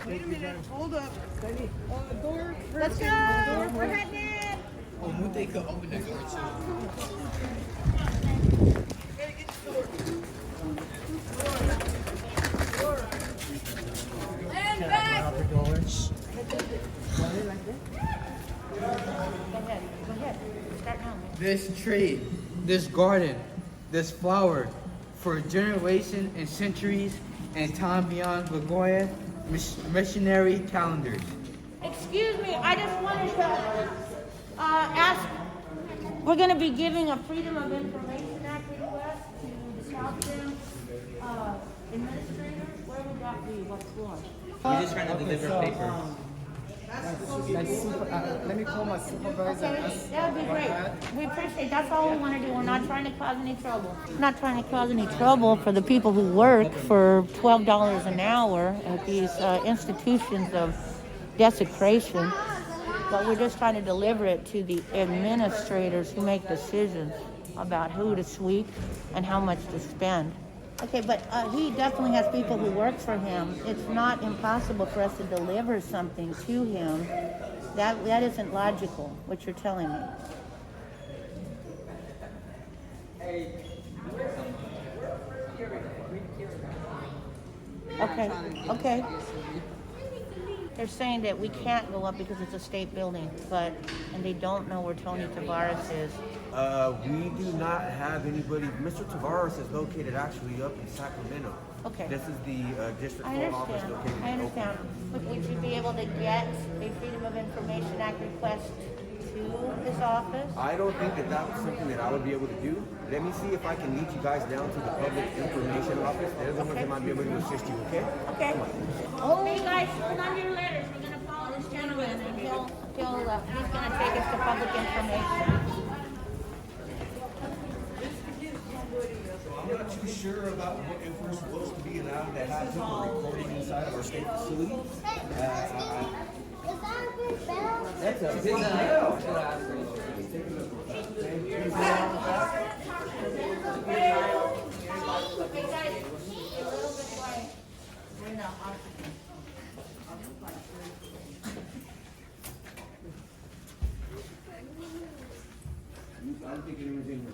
Wait a minute, hold up. Door. Let's go. We're heading in. Oh, Mute could open the door too. Gotta get the door. And back. The doors. Go ahead. Start now. This tree, this garden, this flower, for generations and centuries and time beyond Lagoya missionary calendars. Excuse me, I just wanted to ask, we're going to be giving a Freedom of Information Act request to the CalTrans administrator. Where would that be? What floor? We're just trying to deliver paper. Let me call my supervisor. Okay, that would be great. We appreciate, that's all we want to do. We're not trying to cause any trouble. Not trying to cause any trouble for the people who work for $12 an hour at these institutions of desecration. But we're just trying to deliver it to the administrators who make decisions about who to sweep and how much to spend. Okay, but he definitely has people who work for him. It's not impossible for us to deliver something to him. That isn't logical, what you're telling me. Okay. They're saying that we can't go up because it's a state building, and they don't know where Tony Tavares is. We do not have anybody. Mr. Tavares is located actually up in Sacramento. Okay. This is the district I court office understand. located I in understand. But would you be able to get a Freedom of Information Act request to his office? I don't think that that was something that I would be able to do. Let me see if I can lead you guys down to the public information office. They're the ones that might be able to assist you, okay? Okay. Hey guys, hold on to your letters. We're gonna follow this gentleman until he's gonna take us to public information. I'm not too sure about if we're supposed to be allowed to have people recording inside of our state facility. That's a big deal. Hey guys, a little bit quiet. We're in the office. I don't think anyone's in here.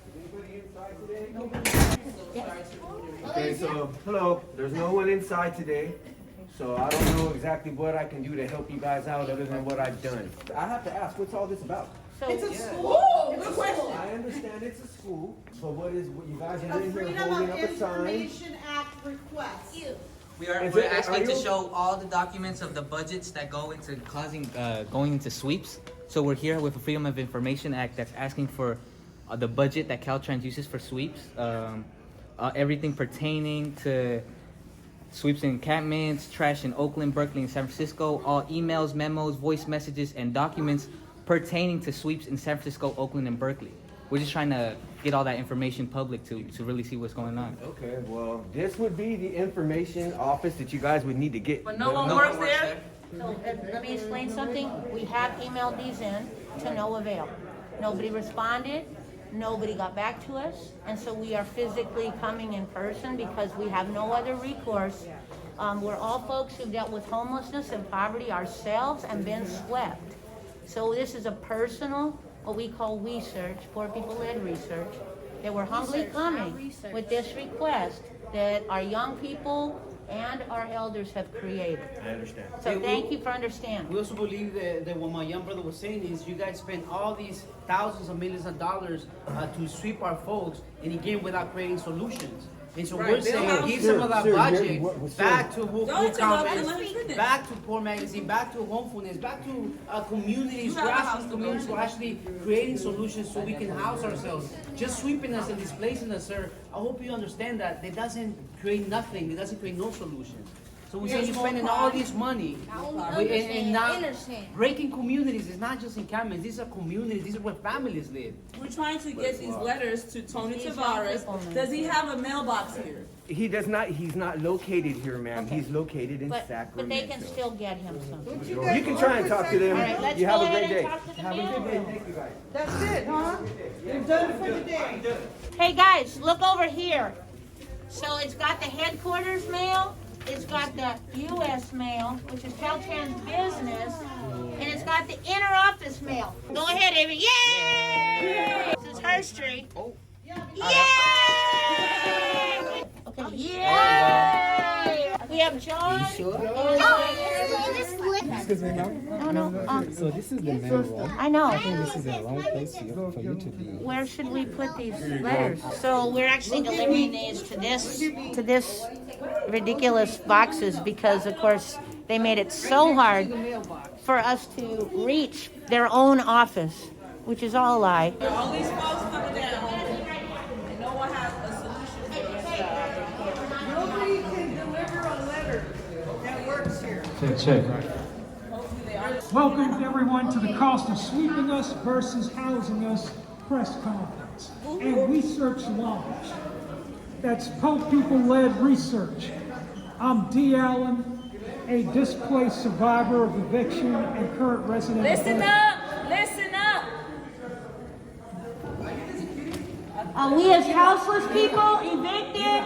Is anybody inside today? Okay, so hello. There's no one inside today. So I don't know exactly what I can do to help you guys out other than what I've done. I have to ask, what's all this about? So, It's a school. Good question. I understand it's a school, but what you guys are A in here Freedom holding of up a sign? Information Act request. We're Are asking to you- show all the documents of the budgets that go into going into sweeps. So we're here with the Freedom of Information Act that's asking for the budget that CalTrans uses for sweeps, everything pertaining to sweeps and encampments, trash in Oakland, Berkeley, and San Francisco, all emails, memos, voice messages, and documents pertaining to sweeps in San Francisco, Oakland, and Berkeley. We're just trying to get all that information public to really see what's going on. Okay, well, this would be the information office that you guys would need to get. but no one works there? So let me explain something. We have emailed these in to no avail. Nobody responded. Nobody got back to us, and so we are physically coming in person because we have no other recourse. We're all folks who've dealt with homelessness and poverty ourselves and been swept. So this is a personal, what we call WeSearch, poor people-led research, that we're humbly coming with this request that our young people and our elders have created. I understand. So thank you for understanding. We also believe that what my young brother was saying is you guys spend all these thousands of millions of dollars to sweep our folks and again without creating solutions. And so we're saying give some of that budget back to Who Commons, back to Poor Magazine, back to Homefulness, back to communities, grassroots communities who are actually creating solutions so we can house ourselves. Just sweeping us and displacing us, sir, I hope you understand that it doesn't create nothing, it doesn't create no solutions. So we say you're spending all this money and not breaking communities. It's not just encampments. These are communities. These are where families live. We're trying to get these letters to Tony Tavares. Does he have a mailbox here? He does not. He's not located here, ma'am. Okay. He's located in But Sacramento. they can still get him something. You can try and talk to them. All right, let's You go have a ahead great and day. talk to the Have a good day. mailroom. Thank you, guys. That's it, huh? You're done for the day. Hey guys, look over here. So it's got the headquarters mail, it's got the U.S. mail, which is CalTrans business, and it's got the inter-office mail. Go ahead, Avery. Yay! This is her street. Yay! Okay, yay! We have John. No. So this is the main room. I know. I think this is the wrong place for you to be. Where should we put these letters? So we're actually delivering these to this ridiculous boxes because, of course, they made it so hard for us to reach their own office, which is all a lie. All these folks coming down, and no one has a solution for this job. Nobody can deliver a letter that works here. Welcome everyone to the Cost of Sweeping Us versus Housing Us press conference and WeSearch launch. That's Pope People-led research. I'm D. Allen, a displaced survivor of eviction and current resident. Listen up! Listen up! We as houseless people, evicted,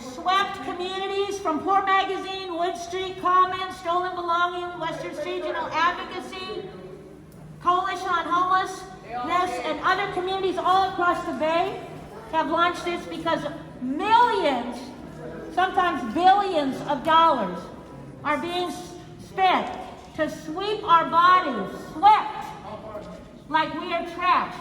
swept communities from Poor Magazine, Wood Street Commons, Stolen Belonging, Western Regional Advocacy, Coalition on Homelessness, and other communities all across the Bay have launched this because millions, sometimes billions of dollars are being spent to sweep our bodies, swept like we are trash.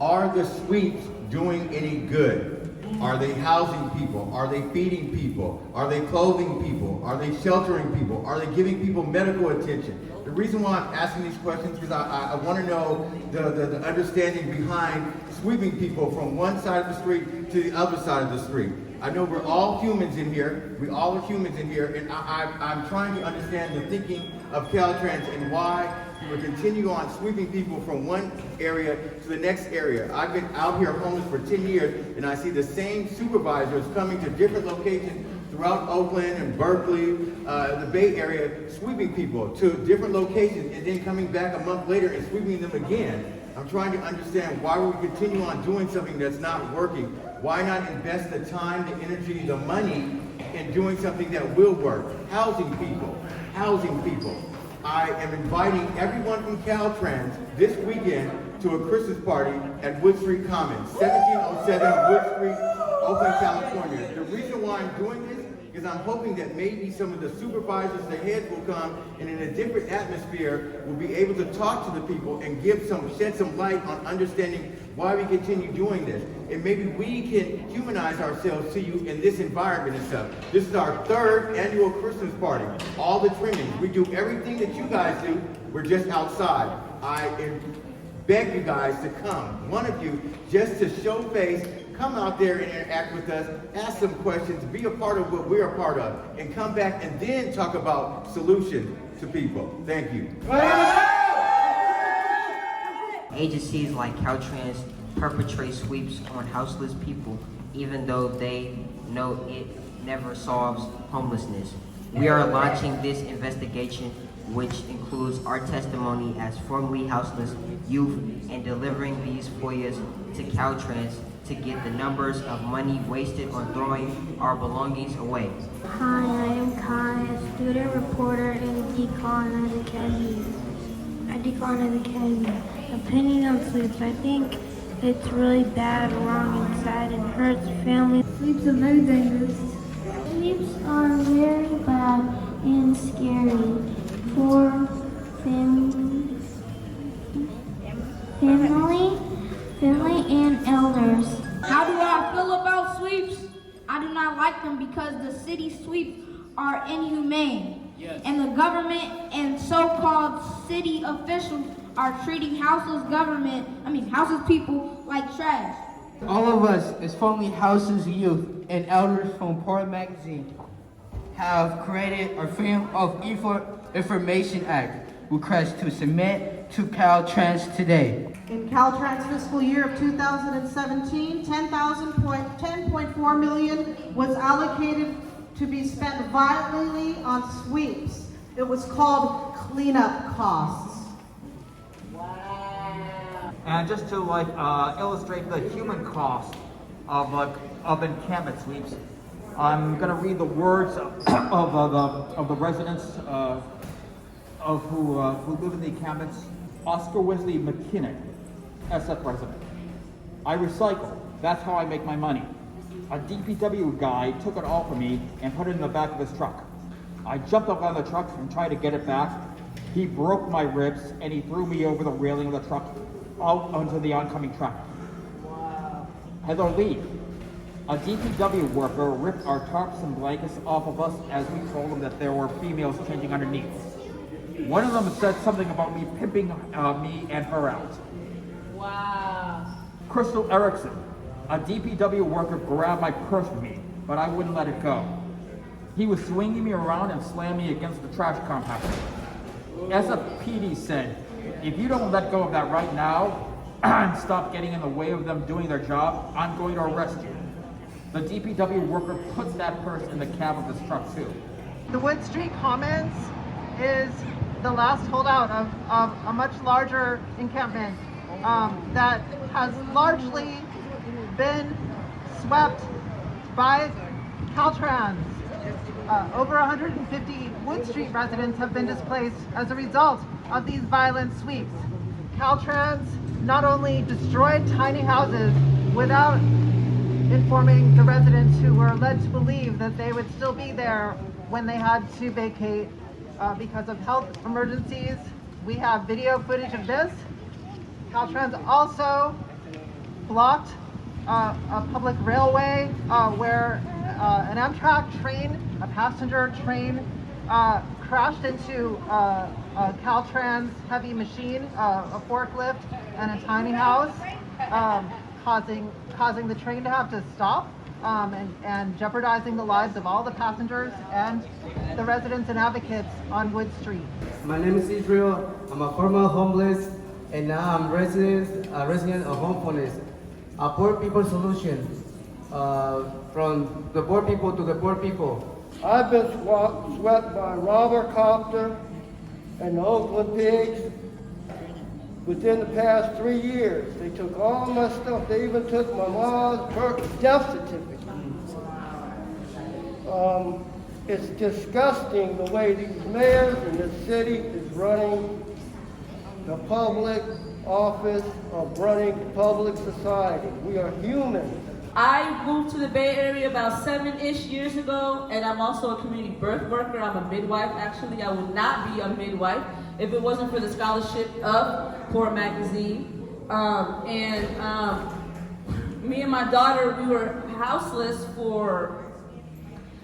Are the sweeps doing any good? Are they housing people? Are they feeding people? Are they clothing people? Are they sheltering people? Are they giving people medical attention? The reason why I'm asking these questions is because I want to know the understanding behind sweeping people from one side of the street to the other side of the street. I know we're all humans in here. We all are humans in here, and I'm trying to understand the thinking of CalTrans and why we will continue on sweeping people from one area to the next area. I've been out here homeless for 10 years, and I see the same supervisors coming to different locations throughout Oakland and Berkeley, the Bay Area, sweeping people to different locations and then coming back a month later and sweeping them again. I'm trying to understand why we continue on doing something that's not working. Why not invest the time, the energy, the money in doing something that will work? Housing people, housing people. I am inviting everyone from CalTrans this weekend to a Christmas party at Wood Street Commons, 1707 Wood Street, Oakland, California. The reason why I'm doing this is I'm hoping that maybe some of the supervisors, the heads will come and in a different atmosphere will be able to talk to the people and shed some light on understanding why we continue doing this. And maybe we can humanize ourselves to you in this environment and stuff. This is our 3rd annual Christmas party. All the trimmings. We do everything that you guys do. We're just outside. I beg you guys to come. One of you, just to show face, come out there and interact with us, ask some questions, be a part of what we're a part of, and come back and then talk about solutions to people. Thank you. Agencies like CalTrans perpetrate sweeps on houseless people, even though they know it never solves homelessness. We are launching this investigation, which includes our testimony as formerly houseless youth and delivering these FOIAs to CalTrans to get the numbers of money wasted on throwing our belongings away. Hi, I am Kai, a student reporter in Decon Academy. Opinion on sweeps. I think it's really bad, wrong, and sad, and hurts families. Sweeps are very dangerous. Sweeps are very bad and scary for family and elders. How do I feel about sweeps? I do not like them because the city sweeps are inhumane. Yes. And the government and so-called city officials are treating houseless people like trash. All of us, as formerly houseless youth and elders from Poor Magazine, have created a Freedom of Information Act request to submit to CalTrans today. In CalTrans fiscal year of 2017, $10.4 million was allocated to be spent violently on sweeps. It was called cleanup costs. And just to illustrate the human cost of encampment sweeps, I'm going to read the words of the residents who live in the encampments. Oscar Wesley McKinnon, SF resident. I recycle. That's how I make my money. A DPW guy took it off of me and put it in the back of his truck. I jumped up on the truck and tried to get it back. He broke my ribs and he threw me over the railing of the truck out onto the oncoming traffic. Wow. Heather Lee, a DPW worker, ripped our tarps and blankets off of us as we told him that there were females changing underneath. One of them said something about me pimping me and her out. Wow. Crystal Erickson, a DPW worker, grabbed my purse from me, but I wouldn't let it go. He was swinging me around and slammed me against the trash compactor. SFPD said, if you don't let go of that right now and stop getting in the way of them doing their job, I'm going to arrest you. The DPW worker puts that purse in the cab of his truck too. The Wood Street Commons is the last holdout of a much larger encampment that has largely been swept by CalTrans. Over 150 Wood Street residents have been displaced as a result of these violent sweeps. CalTrans not only destroyed tiny houses without informing the residents who were led to believe that they would still be there when they had to vacate because of health emergencies. We have video footage of this. CalTrans also blocked a public railway where an Amtrak train, a passenger train, crashed into a CalTrans heavy machine, a forklift, and a tiny house, causing the train to have to stop and jeopardizing the lives of all the passengers and the residents and advocates on Wood Street. My name is Israel. I'm a former homeless, and now I'm a resident of Homelessness, a poor people solution, from the poor people to the poor people. I've been swept by robber copter and the Oakland pigs within the past 3 years. They took all my stuff. They even took my mom's birth death certificate. It's disgusting the way these mayors in this city is running the public office of running public society. We are human. I moved to the Bay Area about 7-ish years ago, and I'm also a community birth worker. I'm a midwife. Actually, I would not be a midwife if it wasn't for the scholarship of Poor Magazine. Me and my daughter, we were houseless for,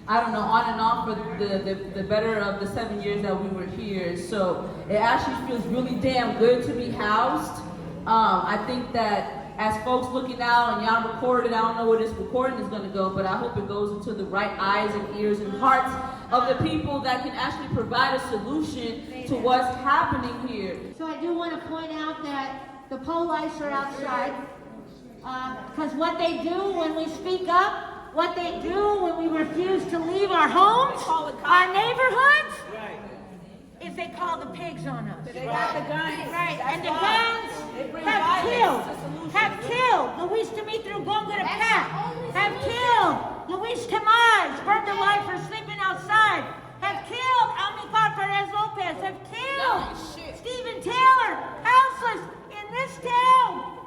I don't know, on and off for the better of the 7 years that we were here. So it actually feels really damn good to be housed. I think that as folks looking out and y'all recorded, I don't know where this recording is going to go, but I hope it goes into the right eyes and ears and hearts of the people that can actually provide a solution to what's happening here. So I do want to point out that the police are outside, because what they do when we speak up, what they do when we refuse to leave our homes, our neighborhoods, is they call the pigs on us. They got the guns. Right, and the guns have killed Luis Dimitri Gonga Pat, have killed Luis Tamaz, burned alive for sleeping outside, have killed Amilcar Perez Lopez, have killed Stephen Taylor, houseless in this town,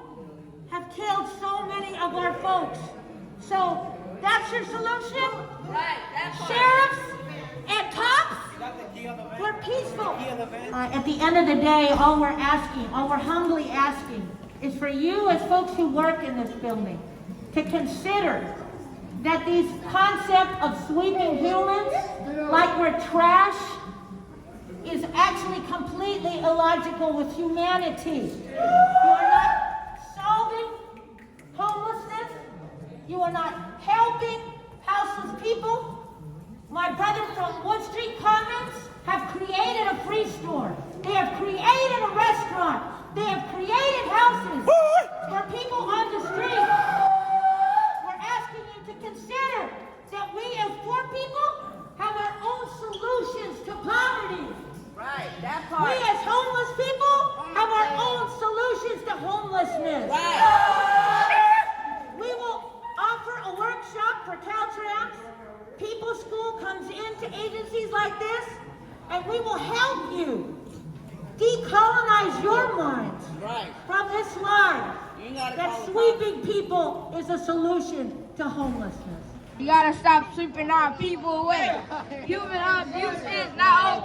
have killed so many of our folks. So that's your solution? Right, that's Sheriffs and cops? We're peaceful. At the end of the day, all we're humbly asking, is for you as folks who work in this building to consider that these concept of sweeping humans like we're trash is actually completely illogical with humanity. You are not solving homelessness. You are not helping houseless people. My brothers from Wood Street Commons have created a free store. They have created a restaurant. They have created houses for people on the street. We're asking you to consider that we as poor people have our own solutions to poverty. Right, that part. We as homeless people have our own solutions to homelessness. Right. We will offer a workshop for CalTrans and we will help you decolonize your minds from this lie that sweeping people is a solution to homelessness. You gotta stop sweeping our people away. Human abuse is not